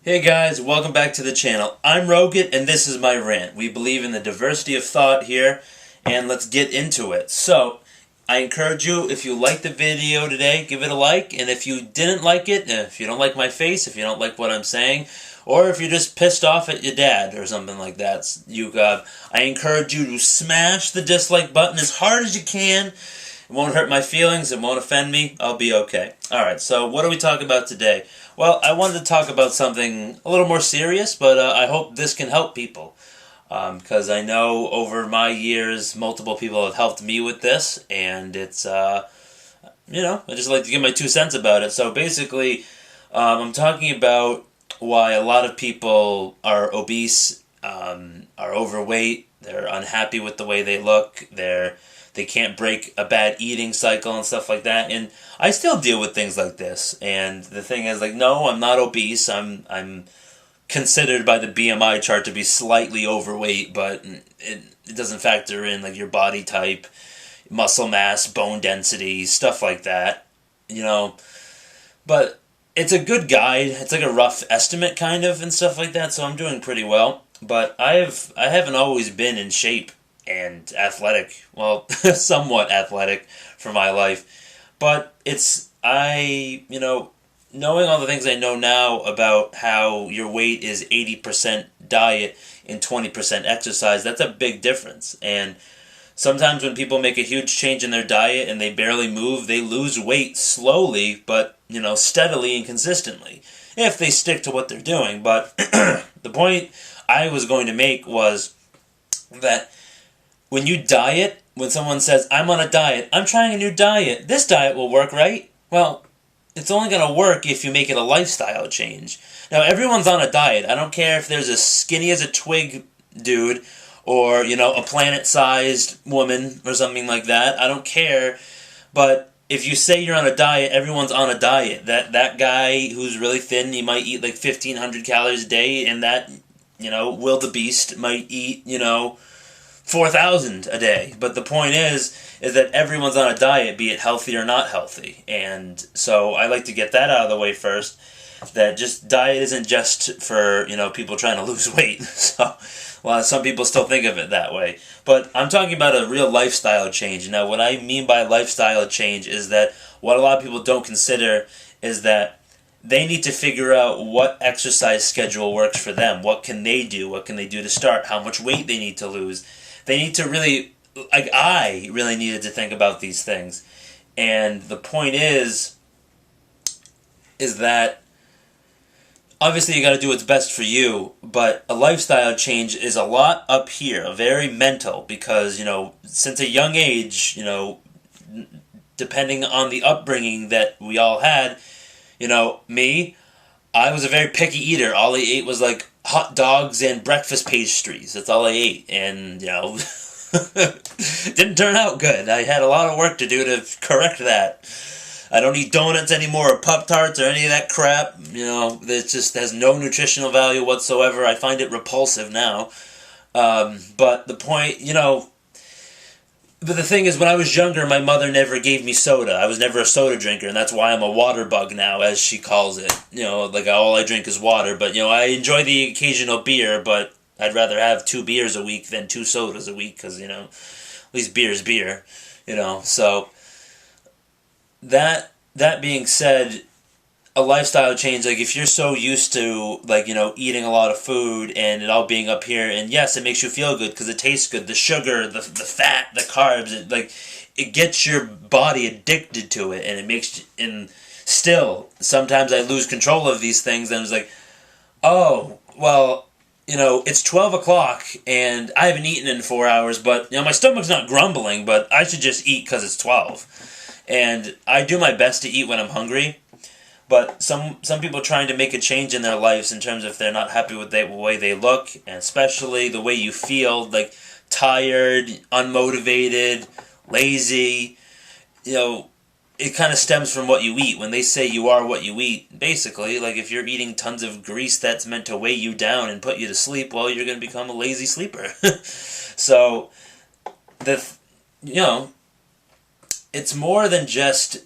Hey guys, welcome back to the channel. I'm Rogan and this is my rant. We believe in the diversity of thought here and let's get into it. So, I encourage you, if you liked the video today, give it a like, and if you didn't like it, if you don't like my face, if you don't like what I'm saying, or if you're just pissed off at your dad or something like that, I encourage you to smash the dislike button as hard as you can. It won't hurt my feelings, it won't offend me, I'll be okay. Alright, so what are we talking about today? Well, I wanted to talk about something a little more serious, but I hope this can help people. Because I know over my years, multiple people have helped me with this, and it's, I just like to give my 2 cents about it. So basically, I'm talking about why a lot of people are obese, are overweight, they're unhappy with the way they look, they can't break a bad eating cycle and stuff like that. And I still deal with things like this. And the thing is, like, no, I'm not obese. I'm considered by the BMI chart to be slightly overweight, but it doesn't factor in like your body type, muscle mass, bone density, stuff like that. You know, but it's a good guide. It's like a rough estimate kind of and stuff like that. So I'm doing pretty well. But I haven't always been in shape and athletic, well, somewhat athletic for my life. But knowing all the things I know now about how your weight is 80% diet and 20% exercise, that's a big difference. And sometimes when people make a huge change in their diet and they barely move, they lose weight slowly, but, steadily and consistently, if they stick to what they're doing. But the point I was going to make was that when you diet, when someone says, I'm on a diet, I'm trying a new diet, this diet will work, right? Well, it's only going to work if you make it a lifestyle change. Now, everyone's on a diet. I don't care if there's a skinny as a twig dude or, a planet-sized woman or something like that. I don't care. But if you say you're on a diet, everyone's on a diet. That guy who's really thin, he might eat like 1,500 calories a day, and that, wildebeest might eat, 4,000 a day. But the point is that everyone's on a diet, be it healthy or not healthy. And so I like to get that out of the way first, that just diet isn't just for, people trying to lose weight. So, well, some people still think of it that way. But I'm talking about a real lifestyle change. Now, what I mean by lifestyle change is that what a lot of people don't consider is that they need to figure out what exercise schedule works for them. What can they do? What can they do to start? How much weight they need to lose? They need to really, I really needed to think about these things. And the point is that obviously you got to do what's best for you, but a lifestyle change is a lot up here, very mental, because, since a young age, depending on the upbringing that we all had, me, I was a very picky eater. All I ate was like hot dogs and breakfast pastries. That's all I ate. And, didn't turn out good. I had a lot of work to do to correct that. I don't eat donuts anymore or Pop-Tarts or any of that crap. It just has no nutritional value whatsoever. I find it repulsive now. But the point, but the thing is, when I was younger, my mother never gave me soda. I was never a soda drinker, and that's why I'm a water bug now, as she calls it. Like all I drink is water. But, I enjoy the occasional beer, but I'd rather have 2 beers a week than 2 sodas a week, because, at least beer's beer, So, that being said, a lifestyle change, like if you're so used to eating a lot of food and it all being up here, and yes, it makes you feel good because it tastes good, the sugar, the fat, the carbs, it gets your body addicted to it, and it makes, and still sometimes I lose control of these things, and it's like, oh well, it's 12 o'clock and I haven't eaten in 4 hours, but my stomach's not grumbling, but I should just eat because it's 12. And I do my best to eat when I'm hungry. But some people trying to make a change in their lives in terms of if they're not happy with the way they look, and especially the way you feel, like tired, unmotivated, lazy, it kind of stems from what you eat. When they say you are what you eat, basically, like if you're eating tons of grease that's meant to weigh you down and put you to sleep, well, you're going to become a lazy sleeper. So, it's more than just,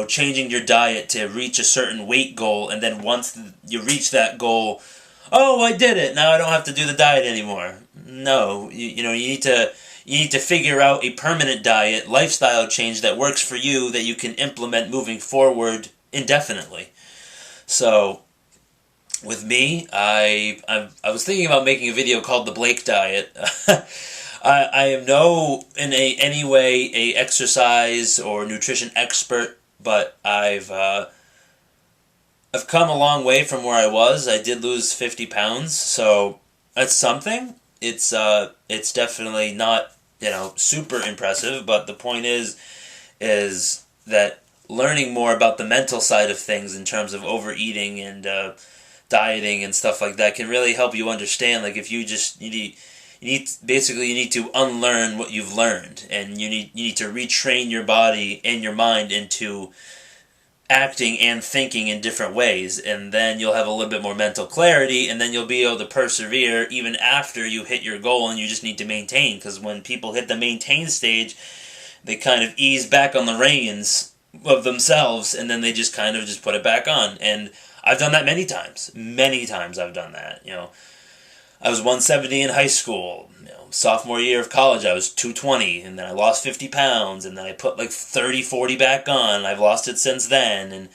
changing your diet to reach a certain weight goal, and then once you reach that goal, oh, I did it. Now I don't have to do the diet anymore. No, you need to figure out a permanent diet, lifestyle change that works for you that you can implement moving forward indefinitely. So, with me, I was thinking about making a video called the Blake Diet. I am any way a exercise or nutrition expert, but I've come a long way from where I was. I did lose 50 pounds, so that's something. It's definitely not, super impressive, but the point is that learning more about the mental side of things in terms of overeating and dieting and stuff like that can really help you understand, like, if you need to unlearn what you've learned, and you need to retrain your body and your mind into acting and thinking in different ways, and then you'll have a little bit more mental clarity, and then you'll be able to persevere even after you hit your goal, and you just need to maintain, because when people hit the maintain stage, they kind of ease back on the reins of themselves, and then they just kind of just put it back on. And I've done that many times. Many times I've done that. I was 170 in high school. Sophomore year of college, I was 220, and then I lost 50 pounds, and then I put like 30, 40 back on. I've lost it since then,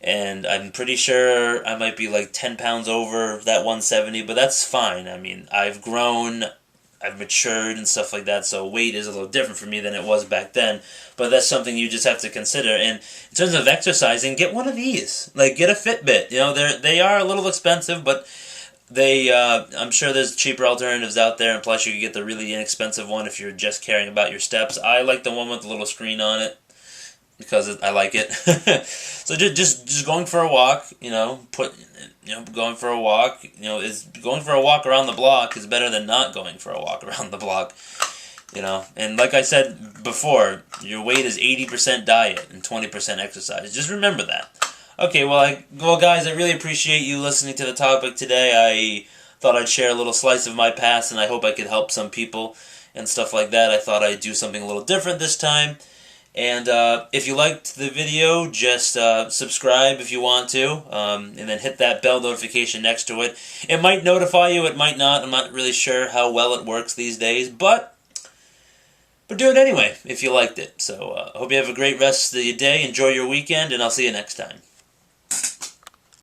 and I'm pretty sure I might be like 10 pounds over that 170, but that's fine. I mean, I've grown, I've matured and stuff like that, so weight is a little different for me than it was back then, but that's something you just have to consider. And in terms of exercising, get one of these. Like, get a Fitbit. They are a little expensive, but I'm sure there's cheaper alternatives out there, and plus you can get the really inexpensive one if you're just caring about your steps. I like the one with the little screen on it because I like it. So just going for a walk, going for a walk, going for a walk around the block is better than not going for a walk around the block. And like I said before, your weight is 80% diet and 20% exercise. Just remember that. Okay, well, guys, I really appreciate you listening to the topic today. I thought I'd share a little slice of my past, and I hope I could help some people and stuff like that. I thought I'd do something a little different this time. And if you liked the video, just subscribe if you want to, and then hit that bell notification next to it. It might notify you, it might not. I'm not really sure how well it works these days, but do it anyway if you liked it. So I hope you have a great rest of your day. Enjoy your weekend, and I'll see you next time.